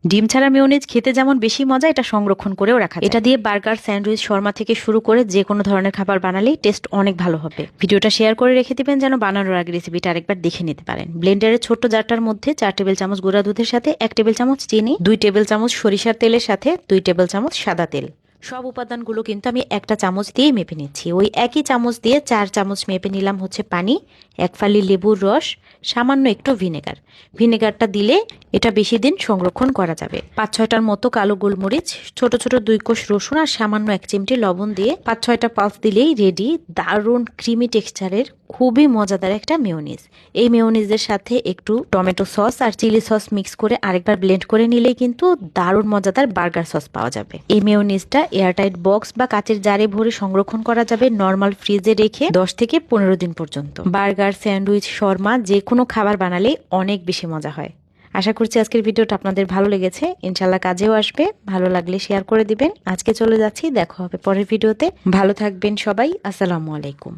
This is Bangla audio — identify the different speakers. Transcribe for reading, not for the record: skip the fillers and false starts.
Speaker 1: ডিম ছাড়া মেয়োনিজ খেতে যেমন বেশি মজা, এটা সংরক্ষণ করেও রাখা যায়। এটা দিয়ে বার্গার, স্যান্ডউইচ, শর্মা থেকে শুরু করে যে কোনো ধরনের খাবার বানালেই টেস্ট অনেক ভালো হবে। ভিডিওটা শেয়ার করে রেখে দিবেন যেন বানানোর আগে রেসিপিটা আরেকবার দেখে নিতে পারেন। ব্লেন্ডারের ছোট্ট জারটার মধ্যে 4 টেবিল চামচ গুঁড়া দুধের সাথে 1 টেবিল চামচ চিনি, 2 টেবিল চামচ সরিষার তেলের সাথে 2 টেবিল চামচ সাদা তেল, সব উপাদানগুলো কিন্তু আমি একটা চামচ দিয়ে মেপে নিচ্ছি। ওই একই চামচ দিয়ে 4 চামচ মেপে নিলাম হচ্ছে পানি, 1 ফালি লেবুর রস, সামান্য একটু ভিনেগার। ভিনেগারটা দিলে এটা বেশি দিন সংরক্ষণ করা যাবে। 5-6টার মতো কালো গোলমরিচ, ছোট ছোট 2 কোষ রসুন আর সামান্য 1 চিমটি লবণ দিয়ে 5-6টা পালস দিলেই রেডি দারুণ ক্রিমি টেক্সচারের খুবই মজাদার একটা মেয়োনিজ। এই মেয়োনিজের সাথে একটু টমেটো সস আর চিলি সস মিক্স করে আরেকবার ব্লেন্ড করে নিলেই কিন্তু দারুণ মজাদার বার্গার সস পাওয়া যাবে। এই মেয়োনিজটা এয়ারটাইট বক্স বা কাচের জারে ভরে সংরক্ষণ করা যাবে নর্মাল ফ্রিজে রেখে 10 থেকে 15 দিন পর্যন্ত। বার্গার, স্যান্ডউইচ, শর্মা যে কোনো খাবার বানালে অনেক বেশি মজা হয়। আশা করছি আজকের ভিডিওটা আপনাদের ভালো লেগেছে। ইনশাল্লাহ কাজেও আসবে। ভালো লাগলে শেয়ার করে দিবেন। আজকে চলে যাচ্ছি, দেখা হবে পরের ভিডিওতে। ভালো থাকবেন সবাই। আসসালামু আলাইকুম।